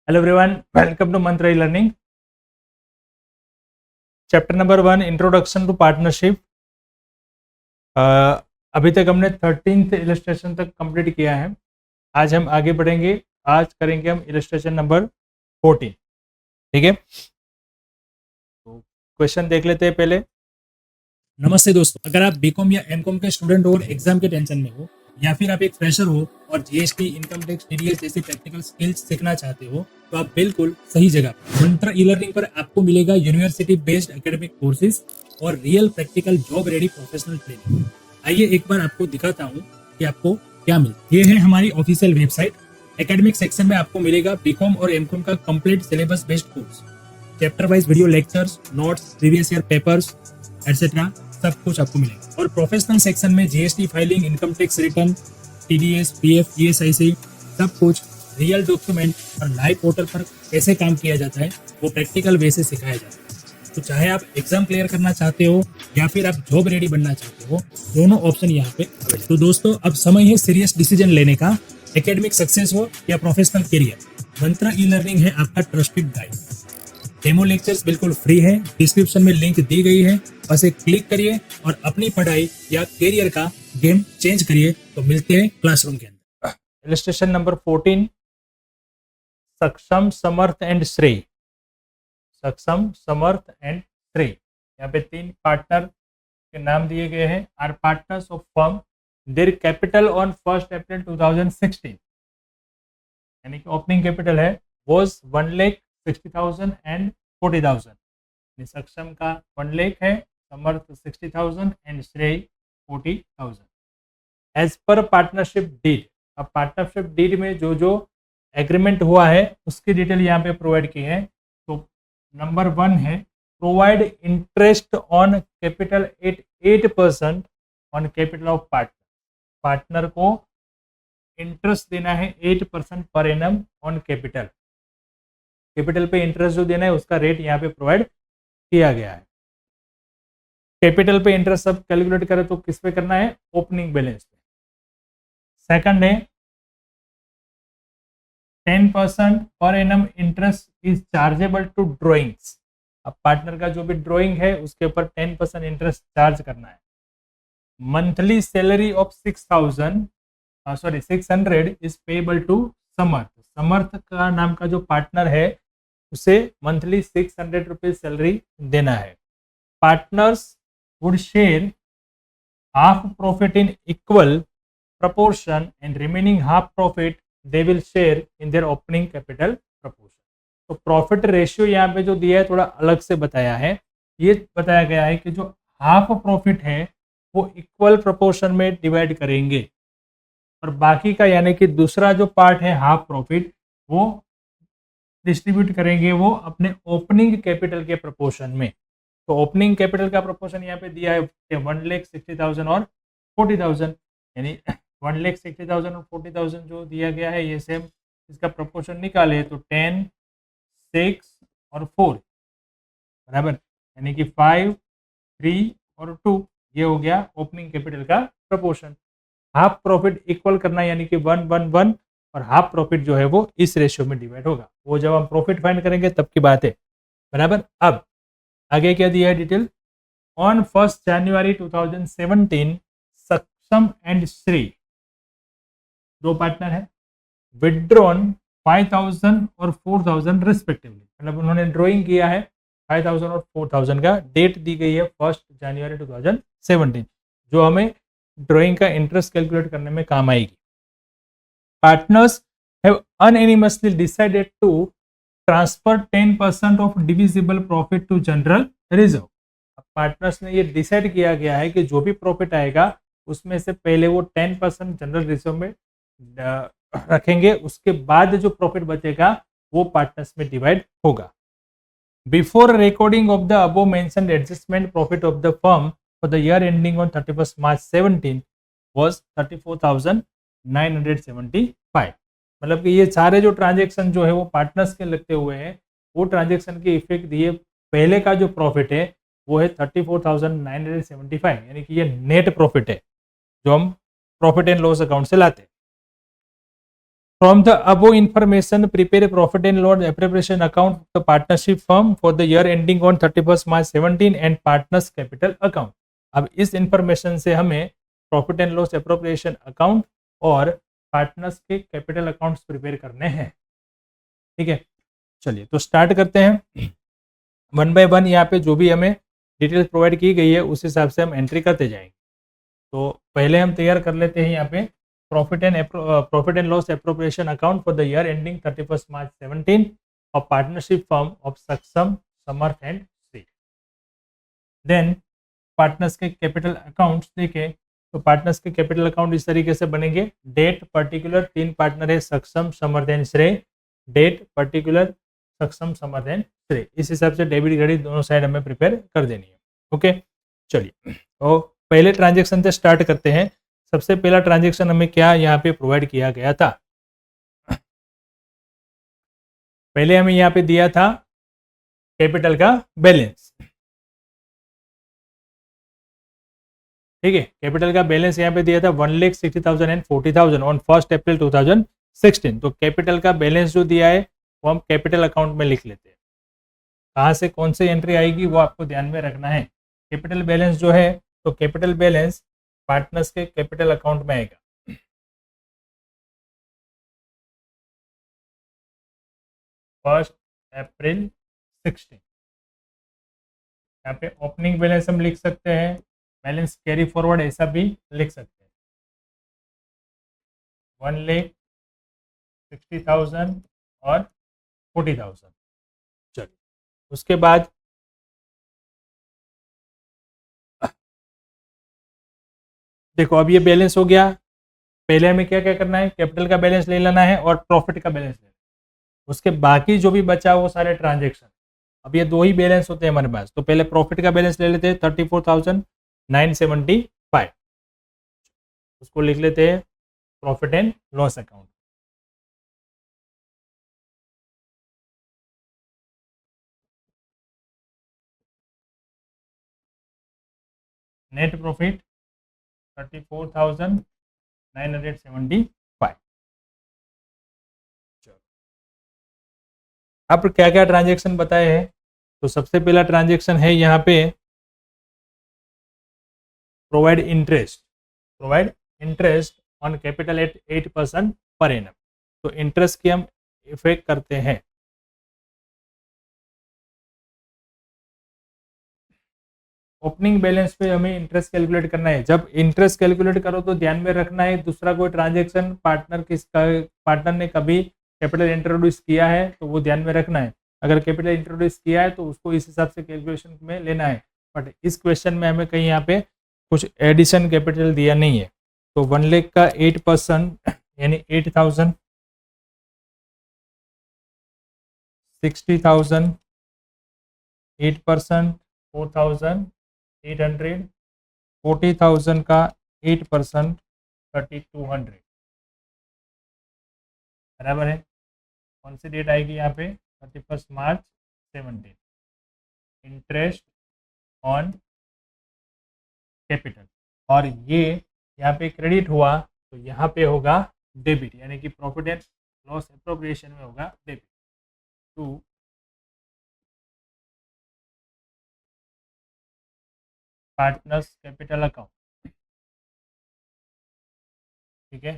Hello everyone, welcome to Mantra E-Learning. Chapter number 1 introduction to partnership. अभी तक हमने 13th illustration तक complete किया है। आज हम आगे बढ़ेंगे। आज करेंगे हम इलस्ट्रेशन नंबर 14। ठीक है, तो क्वेश्चन देख लेते हैं पहले। नमस्ते दोस्तों, अगर आप बीकॉम या एमकॉम के स्टूडेंट हो और एग्जाम के टेंशन में हो, या फिर आप एक फ्रेशर हो और जीएसटी, इनकम टैक्स, टीडीएस जैसी प्रैक्टिकल स्किल्स सीखना चाहते हो, तो आप बिल्कुल सही जगह पर। मंत्रा ई लर्निंग पर आपको मिलेगा यूनिवर्सिटी बेस्ड एकेडमिक कोर्सेज और real practical job ready professional training. आइए एक बार आपको दिखाता हूँ कि आपको क्या मिलता है। ये है हमारी ऑफिशियल वेबसाइट। एकेडमिक सेक्शन में आपको मिलेगा बीकॉम और एमकॉम का complete syllabus based course, chapter wise video lectures, notes, previous year papers etcetera सब कुछ आपको मिलेगा। और प्रोफेशनल सेक्शन में GST filing, income tax return, TDS, PF, ESIC सब कुछ रियल डॉक्यूमेंट और लाइव पोर्टल पर कैसे काम किया जाता है वो प्रैक्टिकल वे से सिखाया जाता है। तो चाहे आप एग्जाम क्लियर करना चाहते हो या फिर आप जॉब रेडी बनना चाहते हो, दोनों ऑप्शन यहाँ पे अवेलेबल। तो दोस्तों, अब समय है सीरियस डिसीजन लेने का। एकेडमिक सक्सेस हो या प्रोफेशनल करियर, मंत्रा ई लर्निंग है आपका ट्रस्टेड गाइड। डेमो लेक्चर्स बिल्कुल फ्री है, डिस्क्रिप्शन में लिंक दी गई है, बस एक क्लिक करिए और अपनी पढ़ाई या करियर का गेम चेंज करिए। तो मिलते हैं क्लासरूम के अंदर। इलस्ट्रेशन नंबर 14, सक्षम, समर्थ एंड श्रेय। सक्षम, समर्थ एंड श्रेय, यहाँ पे 3 पार्टनर के नाम दिए गए हैं। Are partners of firm, their capital on 1 April 2016, यानी कि ओपनिंग कैपिटल है वॉज 1,60,000 एंड 40,000। सक्षम का 1 लाख है, समर्थ 60,000 एंड श्रेय 40,000। एज पर पार्टनरशिप डीड, अब पार्टनरशिप डीड में जो जो एग्रीमेंट हुआ है उसकी डिटेल यहाँ पे प्रोवाइड की है। तो नंबर 1 है provide interest on capital eight 8% on capital of partner. Partner को इंटरेस्ट देना है 8% per annum on capital. Capital पे इंटरेस्ट जो देना है उसका रेट यहाँ पे प्रोवाइड किया गया है। कैपिटल पे इंटरेस्ट सब कैलकुलेट करें तो किस पे करना है, ओपनिंग बैलेंस पे। सेकंड है 10% per annum interest is chargeable to drawings. अब पार्टनर का जो भी ड्रॉइंग है उसके ऊपर 10% इंटरेस्ट चार्ज करना है। Monthly salary of 600 is payable to Samarth. Samarth का नाम का जो पार्टनर है उसे मंथली 600 रुपीज सैलरी देना है। Partners would share half profit in equal proportion and remaining half profit they will share in their opening capital proportion. तो प्रॉफिट रेशियो यहाँ पे जो दिया है थोड़ा अलग से बताया है। ये बताया गया है कि जो हाफ प्रॉफिट है वो इक्वल प्रपोर्शन में डिवाइड करेंगे और बाकी का यानी कि दूसरा जो पार्ट है हाफ प्रॉफिट वो डिस्ट्रीब्यूट करेंगे वो अपने ओपनिंग कैपिटल के प्रपोर्शन में। तो ओपनिंग कैपिटल का प्रपोर्शन यहाँ पे दिया है 1,60,000 और 40,000, यानी 1,60,000 और 40,000 जो दिया गया है ये सेम इसका प्रपोर्शन निकाले तो 10, 6 और 4 बराबर, यानी कि 5, 3 और 2 ये हो गया ओपनिंग कैपिटल का प्रपोर्शन। हाफ प्रॉफिट इक्वल करना यानी कि 1, 1, 1 और हाफ प्रॉफिट जो है वो इस रेशियो में डिवाइड होगा। वो जब हम प्रॉफिट फाइंड करेंगे तब की बात है, बराबर। अब आगे क्या दिया है डिटेल। ऑन 1 जनवरी 2017 सक्षम एंड श्री, 2 पार्टनर है, विड्रॉन 5,000 और 4,000 रिस्पेक्टिवली। मतलब उन्होंने ड्रॉइंग किया है 5,000 और 4,000 का। डेट दी गई है 1 जनवरी 2017, जो हमें ड्रॉइंग का इंटरेस्ट कैलकुलेट करने में काम आएगी। Partners have unanimously decided to transfer 10% of divisible profit to general reserve. Partners ने ये डिसाइड किया गया है कि जो भी प्रॉफिट आएगा उसमें से पहले वो 10% जनरल रिजर्व में रखेंगे, उसके बाद जो प्रॉफिट बचेगा वो पार्टनर्स में डिवाइड होगा। Before recording of the above mentioned adjustment profit of the firm for the year ending on 31 March 17 was 34,975। मतलब कि ये सारे जो ट्रांजेक्शन जो है वो पार्टनर्स के लगते हुए हैं, वो ट्रांजेक्शन के इफेक्ट दिए पहले का जो प्रॉफिट है वो है 34,975, यानी कि ये नेट प्रॉफिट है जो हम प्रॉफिट एंड लॉस अकाउंट से लाते हैं। From the above information, prepare a profit and loss appropriation account of the partnership firm for the year ending on 31st March 17 and partners capital account. अब इस information से हमें profit and loss appropriation account और partners के capital accounts prepare करने हैं. ठीक है, चलिए तो स्टार्ट करते हैं. वन बाय वन यहाँ पे जो भी हमें डिटेल्स प्रोवाइड की गई है उस हिसाब से हम एंट्री करते जाएंगे. तो पहले हम तैयार कर लेते हैं यहाँ पे profit and loss appropriation account for the year ending 31st March 17 of partnership firm of सक्षम, समर्थ एंड श्री. देन पार्टनर्स के कैपिटल अकाउंट्स देखें तो पार्टनर्स के कैपिटल अकाउंट इस तरीके से बनेंगे. डेट पर्टिकुलर 3 पार्टनर है, सक्षम, समर्थ एंड श्रेय. डेट पर्टिकुलर सक्षम, समर्थ एंड श्रेय. इस हिसाब से डेबिट क्रेडिट दोनों साइड हमें प्रिपेयर कर देनी है. ओके, चलिए तो पहले ट्रांजेक्शन से स्टार्ट करते हैं. सबसे पहला ट्रांजेक्शन हमें क्या यहाँ पे प्रोवाइड किया गया था. पहले हमें यहाँ पे दिया था कैपिटल का बैलेंस. ठीक है, कैपिटल का बैलेंस यहाँ पे दिया था 1,60,000 एंड 40,000 ऑन 1 अप्रैल 2016. तो कैपिटल का बैलेंस जो दिया है वो हम कैपिटल अकाउंट में लिख लेते हैं. कहाँ से कौन सी एंट्री आएगी वो आपको ध्यान में रखना है. कैपिटल बैलेंस जो है तो कैपिटल बैलेंस पार्टनर्स के कैपिटल अकाउंट में आएगा. 1 अप्रैल 16. यहाँ पे ओपनिंग बैलेंस हम लिख सकते हैं, बैलेंस कैरी फॉरवर्ड ऐसा भी लिख सकते हैं. 1,60,000 और 40,000. चलिए उसके बाद देखो अब ये बैलेंस हो गया. पहले हमें क्या क्या करना है, कैपिटल का बैलेंस ले लेना है और प्रॉफिट का बैलेंस लेना है. उसके बाकी जो भी बचा वो सारे ट्रांजेक्शन. अब ये दो ही बैलेंस होते हैं हमारे पास. तो पहले प्रॉफिट का बैलेंस ले लेते हैं 34,975. उसको लिख लेते हैं profit and loss account. Net profit 34,975. अब क्या क्या ट्रांजेक्शन बताए हैं. तो सबसे पहला ट्रांजेक्शन है यहाँ पे provide interest on capital eight 8% per annum. तो इंटरेस्ट की हम इफेक्ट करते हैं. ओपनिंग बैलेंस पे हमें इंटरेस्ट कैलकुलेट करना है. जब इंटरेस्ट कैलकुलेट करो तो ध्यान में रखना है दूसरा कोई ट्रांजेक्शन पार्टनर ने कभी कैपिटल इंट्रोड्यूस किया है तो वो ध्यान में रखना है. अगर कैपिटल इंट्रोड्यूस किया है तो उसको इस हिसाब से कैलकुलेशन में लेना है. बट इस क्वेश्चन में हमें कहीं यहाँ पे कुछ एडिशन कैपिटल दिया नहीं है. तो 1 लाख का 8% यानी 8,000, 60,000 8%, 4,800, 40,000 का 8% 3,200. बराबर है. कौन सी डेट आएगी यहाँ पे 31st March 17. Interest on capital. और ये यहाँ पे क्रेडिट हुआ तो यहाँ पे होगा डेबिट, यानी कि प्रॉफिट एंड लॉस एप्रोप्रिएशन में होगा debit to partners capital account. ठीक है,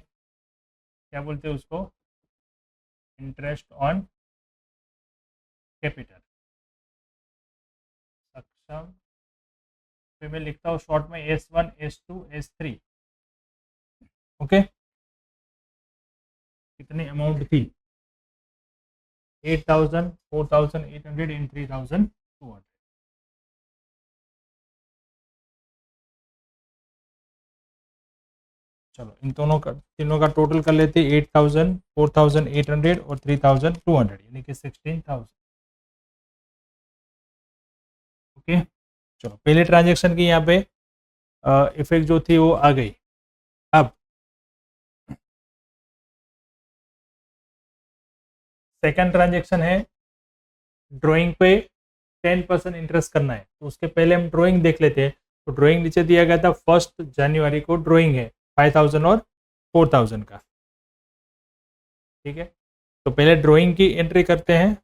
क्या बोलते हैं उसको, इंटरेस्ट ऑन कैपिटल. सक्षम पे मैं लिखता हूँ शॉर्ट में S1, S2, S3. ओके, कितनी अमाउंट थी 8,000, 4,800 एंड 3,200. चलो इन तीनों का टोटल कर लेते हैं 8,000, 4,800 और 3,200 यानी कि 16,000. ओके, चलो पहले ट्रांजेक्शन की यहाँ पे इफेक्ट जो थी वो आ गई. अब सेकंड ट्रांजेक्शन है ड्राइंग पे 10% इंटरेस्ट करना है. तो उसके पहले हम ड्राइंग देख लेते हैं. तो ड्राइंग नीचे दिया गया था 1 जनवरी को ड्राइंग है 5,000 और 4,000 का. ठीक है, तो पहले ड्राइंग की एंट्री करते हैं।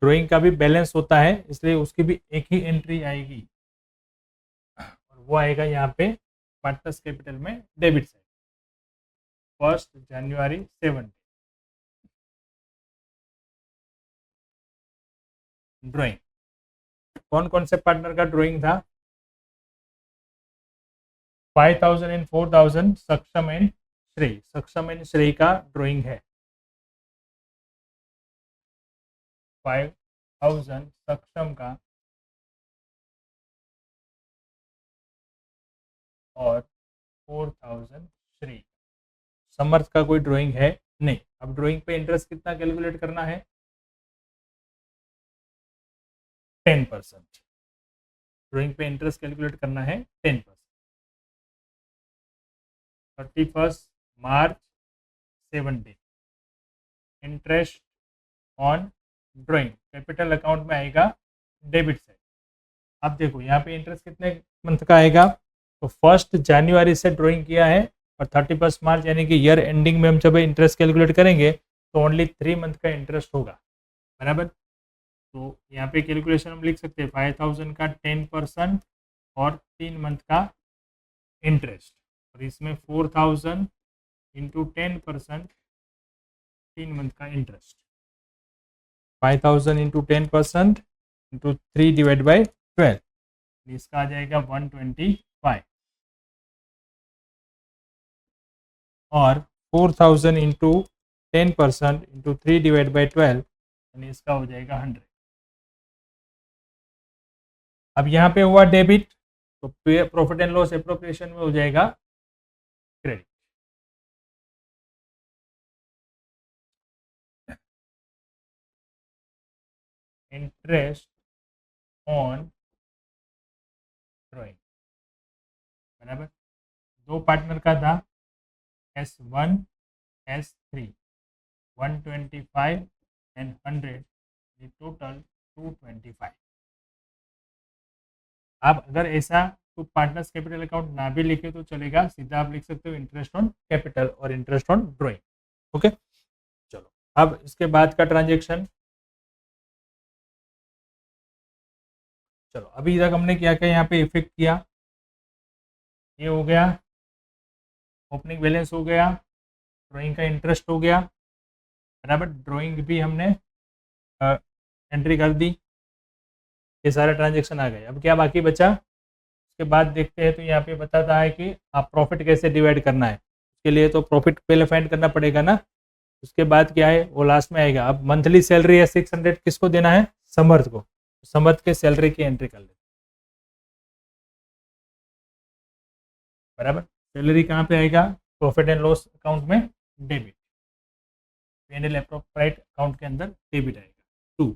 ड्राइंग का भी बैलेंस होता है, इसलिए उसकी भी एक ही एंट्री आएगी और वो आएगा यहाँ पे पार्टनर्स कैपिटल में डेबिट साइड, 1 जनवरी 7। ड्राइंग कौन कौन से पार्टनर का ड्राइंग था? 5000 एंड 4000 सक्षम एंड श्रेय, सक्षम एंड श्रेय का ड्राइंग है। 5000 सक्षम का और 4000 श्रेय। समर्थ का कोई ड्राइंग है नहीं। अब ड्राइंग पे इंटरेस्ट कितना कैलकुलेट करना है? 10%। ड्राइंग पे इंटरेस्ट कैलकुलेट करना है 10%। 31 मार्च 17 interest on drawing capital account में आएगा डेबिट साइड। अब देखो यहाँ पे इंटरेस्ट कितने मंथ का आएगा? तो 1 जनवरी से ड्राइंग किया है और 31 मार्च यानी कि ईयर एंडिंग में हम जब इंटरेस्ट कैलकुलेट करेंगे तो ओनली 3 मंथ का इंटरेस्ट होगा, बराबर। तो यहाँ पे कैलकुलेशन हम लिख सकते हैं 5000 का 10% और 3 मंथ का इंटरेस्ट, और इसमें 4000 इंटू 10% 3 मंथ का interest. 5000 into 10% into 3 divide by 12, इसका आ जाएगा 125। और 4000 इंटू 10% इंटू 3 डिवाइड बाई 12 यानी इसका हो जाएगा 100। अब यहाँ पे हुआ डेबिट, तो प्रॉफिट एंड लॉस एप्रोप्रिएशन में हो जाएगा क्रेडिट। इंटरेस्ट ऑन ड्राइंग, बराबर। 2 पार्टनर का था S1 S3, 125 एंड 100, टोटल 225। आप अगर ऐसा तो पार्टनर्स कैपिटल अकाउंट ना भी लिखे तो चलेगा, सीधा आप लिख सकते हो इंटरेस्ट ऑन कैपिटल और इंटरेस्ट ऑन ड्राइंग। ओके, चलो अब इसके बाद का ट्रांजेक्शन। चलो अभी तक हमने क्या क्या यहाँ पे इफेक्ट किया? ये हो गया ओपनिंग बैलेंस, हो गया ड्राइंग का इंटरेस्ट, हो गया बराबर। ड्राइंग भी हमने एंट्री कर दी, ये सारे ट्रांजेक्शन आ गए। अब क्या बाकी बचा? उसके बाद देखते हैं, तो यहाँ पे बताता है कि आप प्रॉफिट कैसे डिवाइड करना है। उसके लिए तो प्रॉफिट पहले फाइंड करना पड़ेगा ना, उसके बाद क्या है वो लास्ट में आएगा। अब मंथली सैलरी है 600, किसको देना है? समर्थ को। समर्थ के सैलरी की एंट्री कर लेते, बराबर। सैलरी कहाँ पे आएगा? प्रॉफिट एंड लॉस अकाउंट में डेबिट, P&L एप्रोप्राइट अकाउंट के अंदर डेबिट आएगा 2।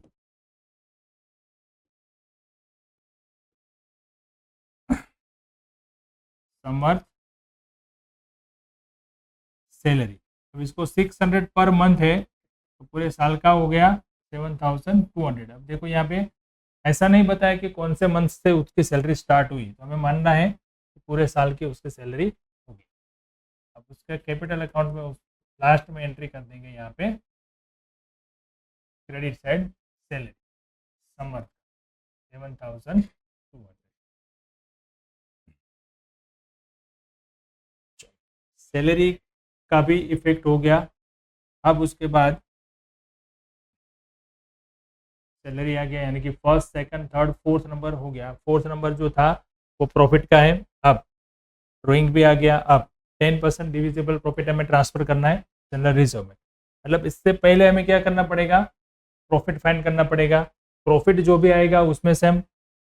समर्थ सैलरी, अब इसको 600 पर मंथ है तो पूरे साल का हो गया 7200। अब देखो यहाँ पे ऐसा नहीं बताया कि कौन से मंथ से उसकी सैलरी स्टार्ट हुई, तो हमें मानना है कि पूरे साल की उसकी सैलरी होगी। अब उसके कैपिटल अकाउंट में लास्ट में एंट्री कर देंगे यहाँ पे क्रेडिट साइड सैलरी समर्थ 7200। सैलरी का भी इफेक्ट हो गया। अब उसके बाद सैलरी आ गया, यानी कि first second third fourth number हो गया। फोर्थ नंबर जो था वो प्रॉफिट का है। अब ड्राइंग भी आ गया। अब 10% डिविजिबल प्रॉफिट हमें ट्रांसफर करना है जनरल रिजर्व में। मतलब इससे पहले हमें क्या करना पड़ेगा? प्रॉफिट फाइंड करना पड़ेगा। प्रॉफिट जो भी आएगा उसमें से हम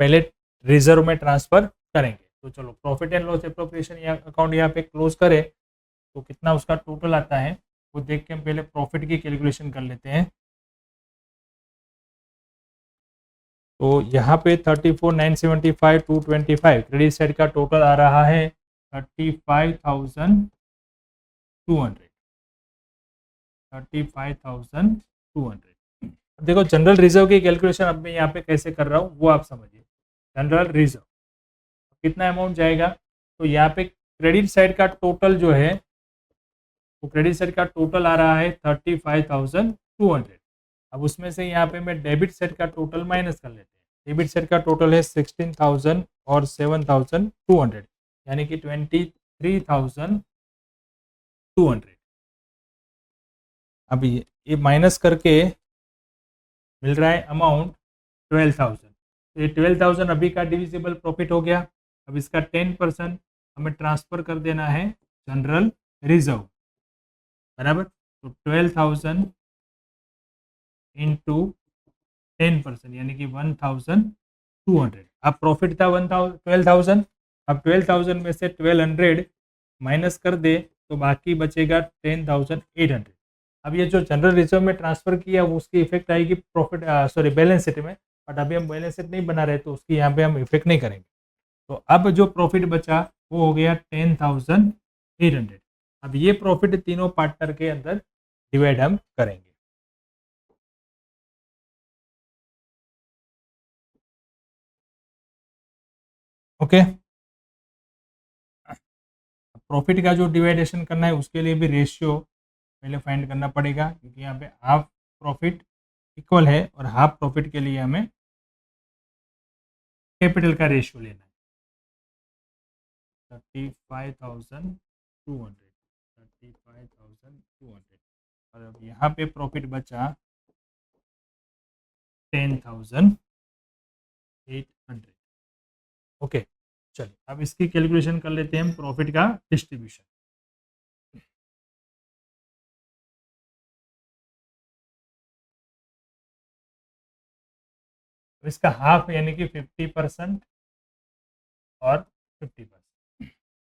पहले रिजर्व में ट्रांसफर करेंगे। तो चलो profit and loss appropriation account यहाँ पे क्लोज करें तो कितना उसका टोटल आता है वो देख के हम पहले प्रॉफिट की कैलकुलेशन कर लेते हैं। तो यहाँ पे 34,975 225 क्रेडिट साइड का टोटल आ रहा है 35,200। 35,200। देखो जनरल रिजर्व की कैलकुलेशन अब मैं यहाँ पे कैसे कर रहा हूँ वो आप समझिए। जनरल रिजर्व कितना अमाउंट जाएगा? तो यहाँ पे क्रेडिट साइड का टोटल जो है तो क्रेडिट साइड का टोटल आ रहा है 35,200। अब उसमें से यहाँ पे मैं डेबिट साइड का टोटल माइनस कर लेते हैं। डेबिट साइड का टोटल है 16,000 और 7,200, यानी कि 23,200। अब ये माइनस करके मिल रहा है अमाउंट 12,000। तो ये 12,000 अभी का डिविजिबल प्रॉफिट हो गया। अब इसका 10% हमें ट्रांसफर कर देना है जनरल रिजर्व, बराबर। तो 12,000 इंटू 10%, यानी कि 1,200। अब प्रॉफिट था 12,000। अब 12,000 में से 1,200 माइनस कर दे तो बाकी बचेगा 10,800। अब ये जो जनरल रिजर्व में ट्रांसफर किया वो उसकी इफेक्ट आएगी प्रॉफिट सॉरी बैलेंस शीट में, बट अभी हम बैलेंस शीट नहीं बना रहे तो उसकी यहाँ पे हम इफेक्ट नहीं करेंगे। तो अब जो प्रॉफिट बचा वो हो गया 10,800। अब ये प्रॉफिट तीनों पार्टनर के अंदर डिवाइड हम करेंगे। ओके, प्रॉफिट का जो डिवाइडेशन करना है उसके लिए भी रेशियो पहले फाइंड करना पड़ेगा, क्योंकि यहाँ पे हाफ प्रॉफिट इक्वल है और हाफ प्रॉफिट के लिए हमें कैपिटल का रेशियो लेना है। 35,200 और अब यहाँ पे प्रॉफिट बचा 10,800। ओके, चलिए अब इसकी कैलकुलेशन कर लेते हैं हम प्रॉफिट का डिस्ट्रीब्यूशन। तो इसका हाफ यानी कि 50% और 50%।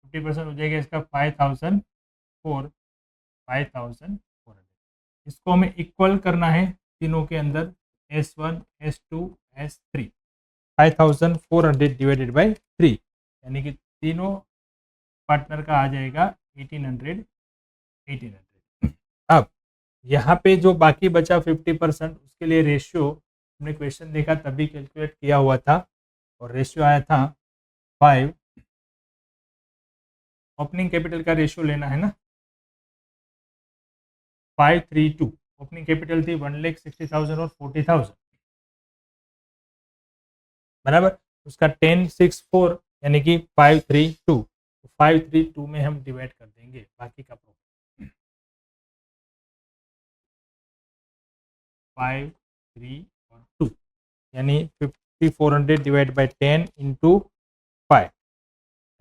50% हो जाएगा इसका 5,400। इसको हमें इक्वल करना है तीनों के अंदर, S1 S2 S3। 5,400 divided by 3, यानी कि तीनों पार्टनर का आ जाएगा 1,800। अब यहाँ पे जो बाकी बचा 50% उसके लिए रेशियो हमने क्वेश्चन देखा तभी कैलकुलेट किया हुआ था और रेशियो आया था 5। ओपनिंग कैपिटल का रेशियो लेना है ना, 532। ओपनिंग कैपिटल थी 1,60,000 और 40,000, बराबर। उसका 1064 यानी कि 532। 532 में हम डिवाइड कर देंगे बाकी का प्रॉफिट। 5, 3 और 2, यानी 5,400 डिवाइड बाई 10 इंटू 5।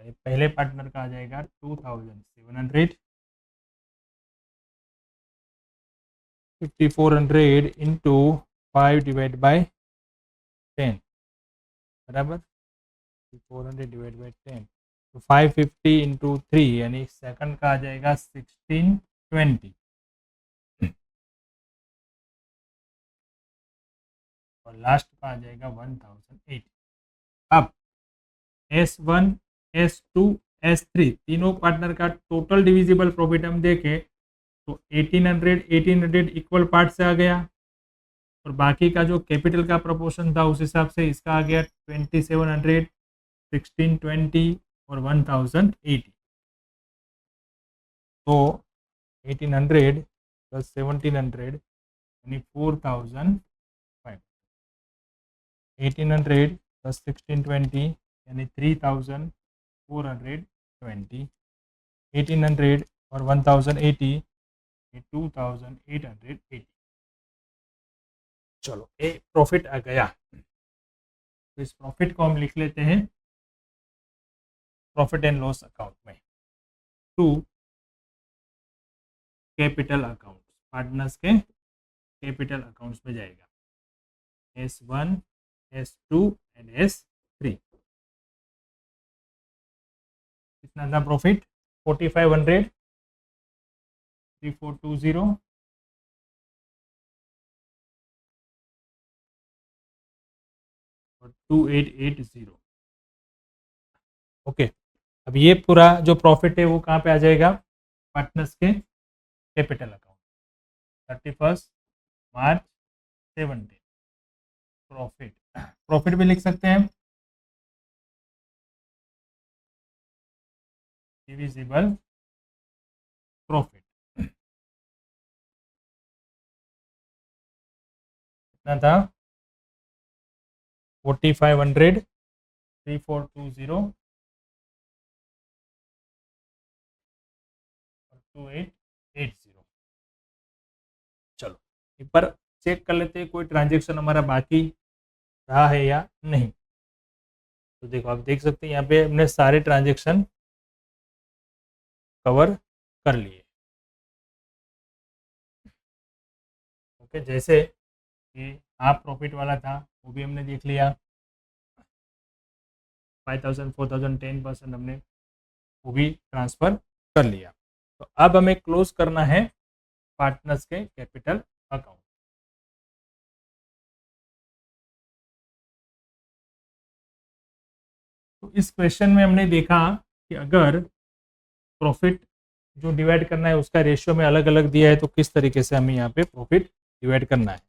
पहले पार्टनर का आ जाएगा 2,700। 5,400 इंटू 5 डिवाइड बाई 10, बराबर। 400 डिवाइड बाई 10, तो 550 इंटू 3, यानी सेकंड का आ जाएगा 1620 और लास्ट का आ जाएगा 1,080। अब S1 S2 S3 तीनों पार्टनर का टोटल डिविजिबल प्रॉफिट हम देखें तो 1,800 इक्वल पार्ट से आ गया और बाकी का जो कैपिटल का प्रोपोर्शन था उस हिसाब से इसका आ गया 2,700, 1620 और 1,080। तो 1,800 प्लस 1,700 यानी 4,500। 1,800 प्लस 1620 यानी 3,420। 1,800 और 1,080 ये 2,880। चलो ये प्रॉफिट आ गया, तो इस प्रॉफिट को हम लिख लेते हैं प्रॉफिट एंड लॉस अकाउंट में टू कैपिटल अकाउंट। पार्टनर्स के कैपिटल अकाउंट्स में जाएगा S1 S2 एंड S3। कितना था प्रॉफिट? 4,500, 3,420 और 2,880। ओके, अब ये पूरा जो प्रॉफिट है वो कहाँ पे आ जाएगा? पार्टनर्स के कैपिटल अकाउंट। 31 मार्च 17 प्रॉफिट। प्रॉफिट भी लिख सकते हैं डिविजिबल प्रॉफिट। कितना था 4500 3420 और 2880। चलो एक बार चेक कर लेते हैं कोई ट्रांजेक्शन हमारा बाकी रहा है या नहीं। तो देखो आप देख सकते हैं यहाँ पे हमने सारे ट्रांजेक्शन कवर कर लिए। ओके, जैसे कि हाफ प्रॉफिट वाला था वो भी हमने देख लिया, 5000 4000 10% हमने वो भी ट्रांसफ़र कर लिया। तो अब हमें क्लोज करना है पार्टनर्स के कैपिटल अकाउंट। तो इस क्वेश्चन में हमने देखा कि अगर प्रॉफिट जो डिवाइड करना है उसका रेशियो में अलग अलग दिया है तो किस तरीके से हमें यहाँ पे प्रॉफिट डिवाइड करना है।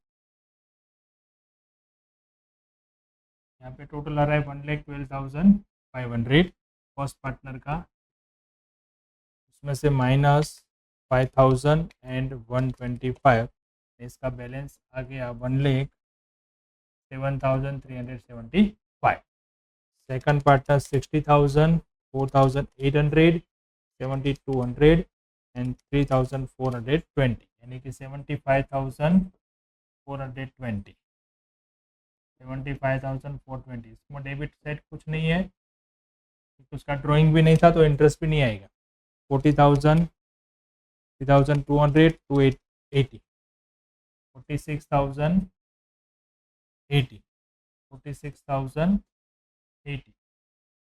यहाँ पे टोटल आ रहा है 1,12,500 फर्स्ट पार्टनर का, उसमें से माइनस 5,000 एंड 125, इसका बैलेंस आ गया 1,07,375। सेकंड पार्टनर 60,000 4,800 7,200 एंड 3,420, यानी कि 75,420 75,420। इसमें डेबिट सेट कुछ नहीं है क्योंकि उसका ड्राइंग भी नहीं था तो इंटरेस्ट भी नहीं आएगा। 40,000 3,200 280 46,080 46,080।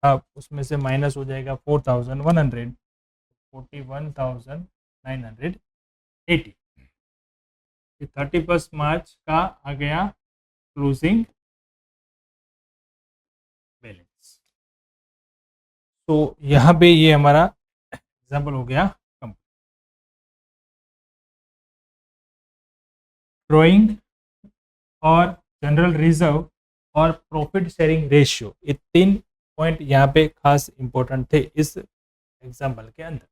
अब उसमें से माइनस हो जाएगा 4,100 41,980। 31 मार्च का आ गया क्लोजिंग बैलेंस। तो यहाँ पे ये हमारा एग्जाम्पल हो गया कंप्लीट। ड्राइंग और जनरल रिजर्व और प्रॉफिट शेयरिंग रेशियो, ये 3 पॉइंट यहाँ पे खास इंपॉर्टेंट थे इस एग्जाम्पल के अंदर।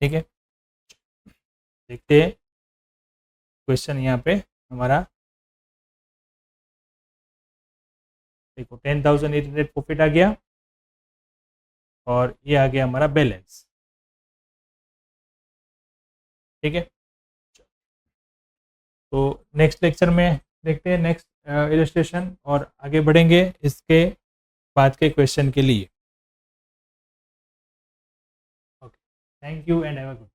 ठीक है, देखते हैं क्वेश्चन यहाँ पे हमारा। देखो 10,800 प्रॉफिट आ गया और ये आ गया हमारा बैलेंस। ठीक है, तो नेक्स्ट लेक्चर में देखते हैं नेक्स्ट इलस्ट्रेशन और आगे बढ़ेंगे इसके बाद के क्वेश्चन के लिए। Okay, thank you and have a good.